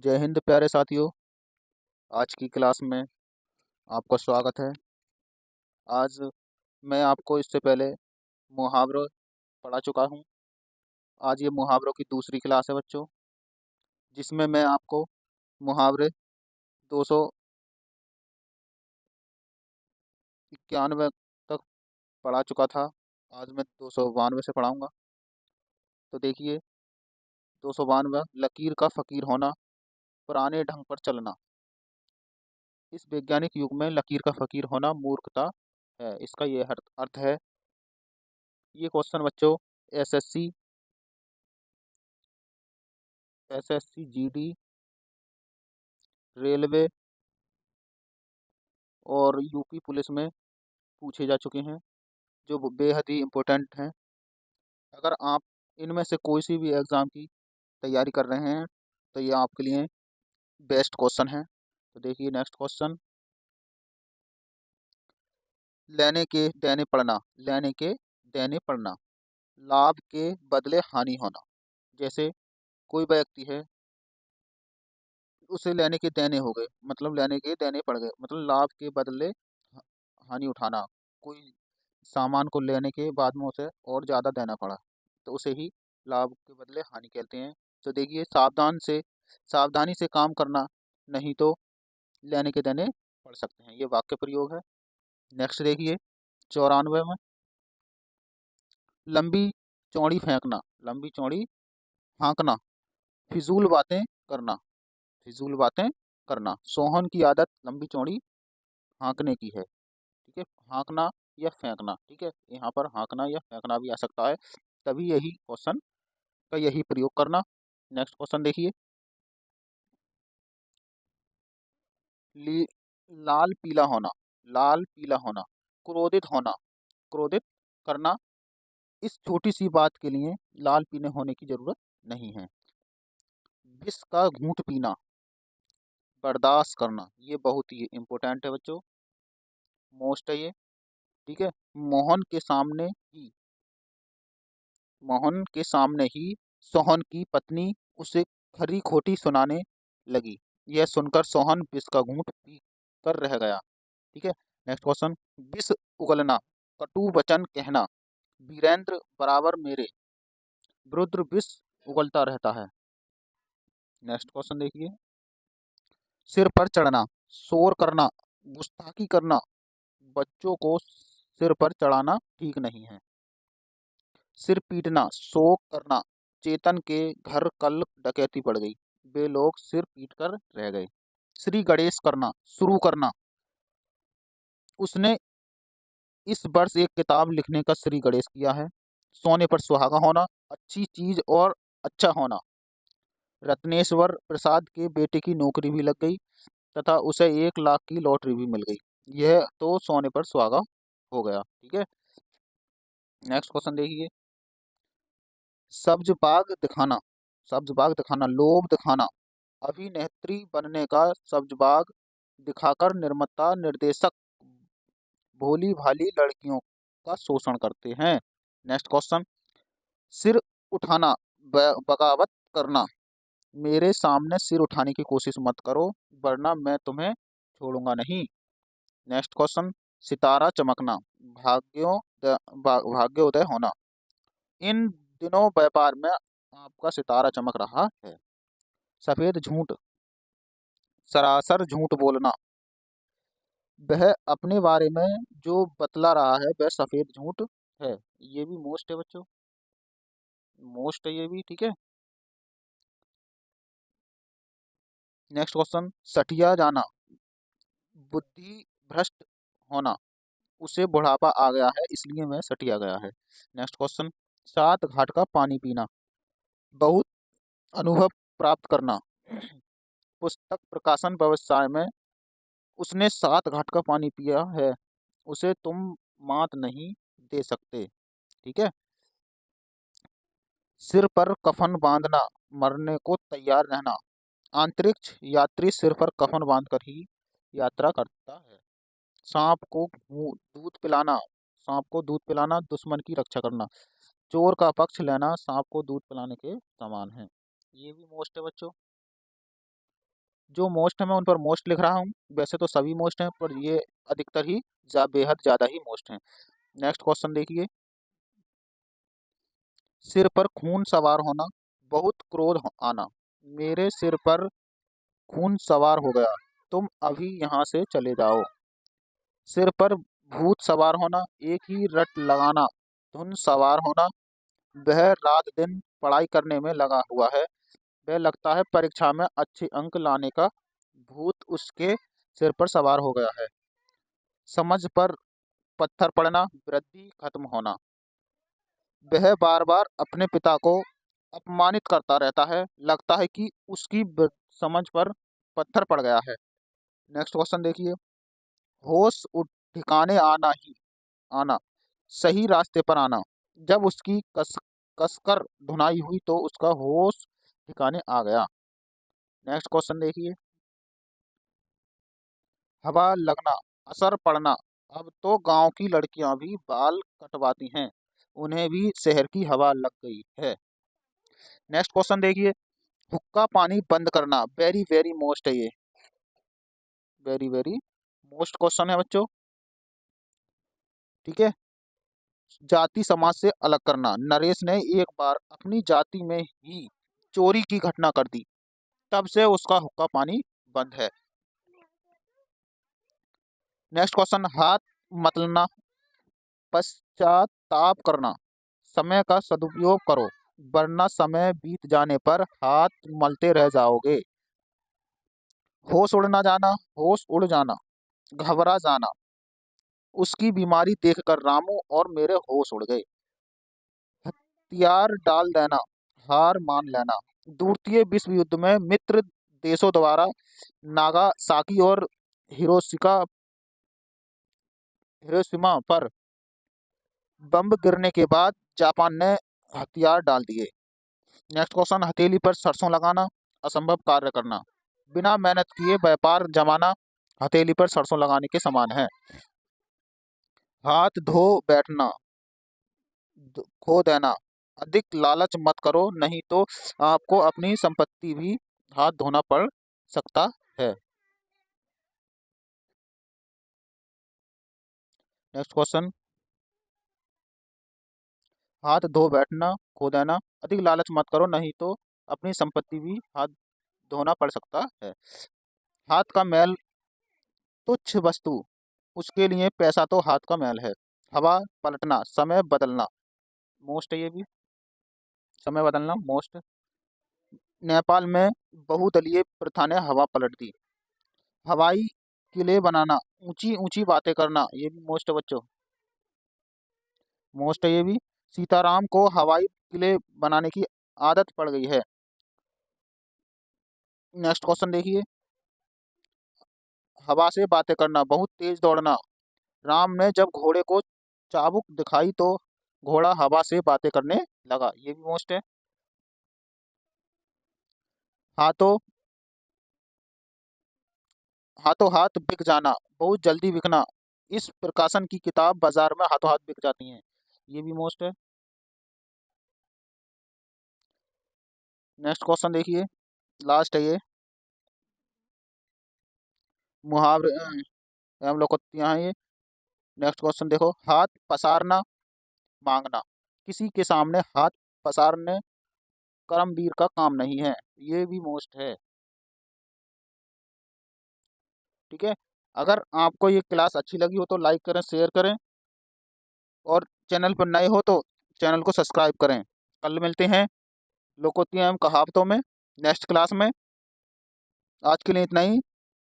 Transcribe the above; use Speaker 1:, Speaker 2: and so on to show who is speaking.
Speaker 1: जय हिंद प्यारे साथियों। आज की क्लास में आपका स्वागत है। आज मैं आपको इससे पहले मुहावरे पढ़ा चुका हूँ। आज ये मुहावरों की दूसरी क्लास है बच्चों, जिसमें मैं आपको मुहावरे 291 तक पढ़ा चुका था। आज मैं 292 से पढ़ाऊँगा। तो देखिए, 292 लकीर का फ़कीर होना, पुराने ढंग पर चलना। इस वैज्ञानिक युग में लकीर का फ़कीर होना मूर्खता है। इसका ये अर्थ है। ये क्वेश्चन बच्चों एसएससी, जीडी, रेलवे और यूपी पुलिस में पूछे जा चुके हैं, जो बेहद ही इम्पोर्टेंट हैं। अगर आप इनमें से कोई सी भी एग्ज़ाम की तैयारी कर रहे हैं तो ये आपके लिए बेस्ट क्वेश्चन है। तो देखिए नेक्स्ट क्वेश्चन, लेने के देने पड़ना। लेने के देने पड़ना, लाभ के बदले हानि होना। जैसे कोई व्यक्ति है, उसे लेने के देने हो गए, मतलब लेने के देने पड़ गए, मतलब लाभ के बदले हानि उठाना। कोई सामान को लेने के बाद में उसे और ज़्यादा देना पड़ा, तो उसे ही लाभ के बदले हानि कहते हैं। तो देखिए, सावधानी से काम करना, नहीं तो लेने के देने पड़ सकते हैं। ये वाक्य प्रयोग है। नेक्स्ट देखिए 94 में, लंबी चौड़ी फेंकना, लंबी चौड़ी हाँकना, फिजूल बातें करना, फिजूल बातें करना। सोहन की आदत लंबी चौड़ी हाँकने की है। ठीक है, हाँकना या फेंकना। ठीक है, यहाँ पर हाँकना या फेंकना भी आ सकता है, तभी यही क्वेश्चन का यही प्रयोग करना। नेक्स्ट क्वेश्चन देखिए, ली- लाल पीला होना, लाल पीला होना, क्रोधित होना, क्रोधित करना। इस छोटी सी बात के लिए लाल पीले होने की जरूरत नहीं है। विष का घूंट पीना, बर्दाश्त करना। ये बहुत ही इम्पोर्टेंट है बच्चों, मोस्ट है ये। ठीक है, मोहन के सामने ही मोहन के सामने ही सोहन की पत्नी उसे खरी खोटी सुनाने लगी। यह सुनकर सोहन विष का घूंट पी कर रह गया। ठीक है, नेक्स्ट क्वेश्चन, विष उगलना, कटु वचन कहना, वीरेंद्र बराबर मेरे, रुद्र विष उगलता रहता है। नेक्स्ट क्वेश्चन देखिए, सिर पर चढ़ना, शोर करना, गुस्ताखी करना, बच्चों को सिर पर चढ़ाना ठीक नहीं है। सिर पीटना, शोक करना, चेतन के घर कल डकैती पड़ गई, वे लोग सिर पीट कर रह गए। श्री गणेश करना, शुरू करना, उसने इस वर्ष एक किताब लिखने का श्री गणेश किया है। सोने पर सुहागा होना, अच्छी चीज और अच्छा होना, रत्नेश्वर प्रसाद के बेटे की नौकरी भी लग गई तथा उसे 1 लाख की लॉटरी भी मिल गई। यह तो सोने पर सुहागा हो गया। ठीक है, नेक्स्ट क्वेश्चन देखिए, सब्ज बाग दिखाना, सब्ज बाग दिखाना, लोभ दिखाना, अभिनेत्री बनने का सब्ज बाग दिखाकर निर्माता निर्देशक भोली भाली लड़कियों का शोषण करते हैं। नेक्स्ट क्वेश्चन, सिर उठाना, बगावत करना, मेरे सामने सिर उठाने की कोशिश मत करो वरना मैं तुम्हें छोड़ूंगा नहीं। नेक्स्ट क्वेश्चन, सितारा चमकना, भाग्योदय होना, इन दिनों व्यापार में आपका सितारा चमक रहा है। सफेद झूठ, सरासर झूठ बोलना, वह अपने बारे में जो बतला रहा है वह सफेद झूठ है। ये भी मोस्ट है बच्चों, मोस्ट है ये भी। ठीक है, नेक्स्ट क्वेश्चन, सठिया जाना, बुद्धि भ्रष्ट होना, उसे बुढ़ापा आ गया है इसलिए वह सठिया गया है। नेक्स्ट क्वेश्चन, 7 घाट का पानी पीना, बहुत अनुभव प्राप्त करना, पुस्तक प्रकाशन व्यवसाय में उसने 7 घाट का पानी पिया है, उसे तुम मात नहीं दे सकते। ठीक है, सिर पर कफन बांधना, मरने को तैयार रहना, अंतरिक्ष यात्री सिर पर कफन बांधकर ही यात्रा करता है। सांप को दूध पिलाना, सांप को दूध पिलाना दुश्मन की रक्षा करना, चोर का पक्ष लेना सांप को दूध पिलाने के समान है। ये भी मोस्ट है बच्चों। जो मोस्ट है मैं उन पर मोस्ट लिख रहा हूँ, वैसे तो सभी मोस्ट हैं पर ये अधिकतर ही बेहद ज़्यादा ही मोस्ट हैं। नेक्स्ट क्वेश्चन देखिए, सिर पर खून सवार होना, बहुत क्रोध आना, मेरे सिर पर खून सवार हो गया, तुम अभी यहाँ से चले जाओ। सिर पर भूत सवार होना, एक ही रट लगाना, धुन सवार होना, वह रात दिन पढ़ाई करने में लगा हुआ है, वह लगता है परीक्षा में अच्छे अंक लाने का भूत उसके सिर पर सवार हो गया है। समझ पर पत्थर पड़ना, वृद्धि खत्म होना, वह बार बार अपने पिता को अपमानित करता रहता है, लगता है कि उसकी समझ पर पत्थर पड़ गया है। नेक्स्ट क्वेश्चन देखिए, होश ठिकाने आना ही आना, सही रास्ते पर आना, जब उसकी कसकर धुनाई हुई तो उसका होश ठिकाने आ गया। नेक्स्ट क्वेश्चन देखिए, हवा लगना, असर पड़ना, अब तो गांव की लड़कियां भी बाल कटवाती हैं, उन्हें भी शहर की हवा लग गई है। नेक्स्ट क्वेश्चन देखिए, हुक्का पानी बंद करना, वेरी वेरी मोस्ट है ये, वेरी वेरी मोस्ट क्वेश्चन है बच्चों। ठीक है, जाति समाज से अलग करना, नरेश ने एक बार अपनी जाति में ही चोरी की घटना कर दी, तब से उसका हुक्का पानी बंद है। नेक्स्ट क्वेश्चन, हाथ मसलना, पश्चाताप करना, समय का सदुपयोग करो, वरना समय बीत जाने पर हाथ मलते रह जाओगे। होश उड़ना जाना, होश उड़ जाना, घबरा जाना, उसकी बीमारी देखकर रामू और मेरे होश उड़ गए। हथियार डाल देना, हार मान लेना, द्वितीय विश्व युद्ध में मित्र देशों द्वारा नागासाकी और हिरोशिमा हिरोशिमा पर बम गिरने के बाद जापान ने हथियार डाल दिए। नेक्स्ट क्वेश्चन, हथेली पर सरसों लगाना, असंभव कार्य करना, बिना मेहनत किए व्यापार जमाना, हथेली पर सरसों लगाने के समान है। हाथ धो बैठना, खो देना, अधिक लालच मत करो, नहीं तो आपको अपनी संपत्ति भी हाथ धोना पड़ सकता है। नेक्स्ट क्वेश्चन, हाथ धो बैठना, खो देना, अधिक लालच मत करो, नहीं तो अपनी संपत्ति भी हाथ धोना पड़ सकता है। हाथ का मैल तुच्छ वस्तु, उसके लिए पैसा तो हाथ का मैल है। हवा पलटना, समय बदलना, मोस्ट है ये भी, समय बदलना मोस्ट। नेपाल में बहुदलीय प्रथा ने हवा पलट दी। हवाई किले बनाना, ऊंची ऊंची बातें करना, ये भी मोस्ट है बच्चों, मोस्ट है ये भी। सीताराम को हवाई किले बनाने की आदत पड़ गई है। नेक्स्ट क्वेश्चन देखिए, हवा से बातें करना, बहुत तेज दौड़ना, राम ने जब घोड़े को चाबुक दिखाई तो घोड़ा हवा से बातें करने लगा, ये भी मोस्ट है। हाथों हाथों हाथ बिक जाना, बहुत जल्दी बिकना, इस प्रकाशन की किताब बाजार में हाथों हाथ बिक जाती हैं, ये भी मोस्ट है। नेक्स्ट क्वेश्चन देखिए, लास्ट है ये, मुहावरे एवं लोकोक्तियां हैं ये। नेक्स्ट क्वेश्चन देखो, हाथ पसारना, मांगना, किसी के सामने हाथ पसारने कर्मवीर का काम नहीं है, ये भी मोस्ट है। ठीक है, अगर आपको ये क्लास अच्छी लगी हो तो लाइक करें, शेयर करें, और चैनल पर नए हो तो चैनल को सब्सक्राइब करें। कल मिलते हैं लोकोक्तियां एवं कहावतों में, नेक्स्ट क्लास में। आज के लिए इतना ही।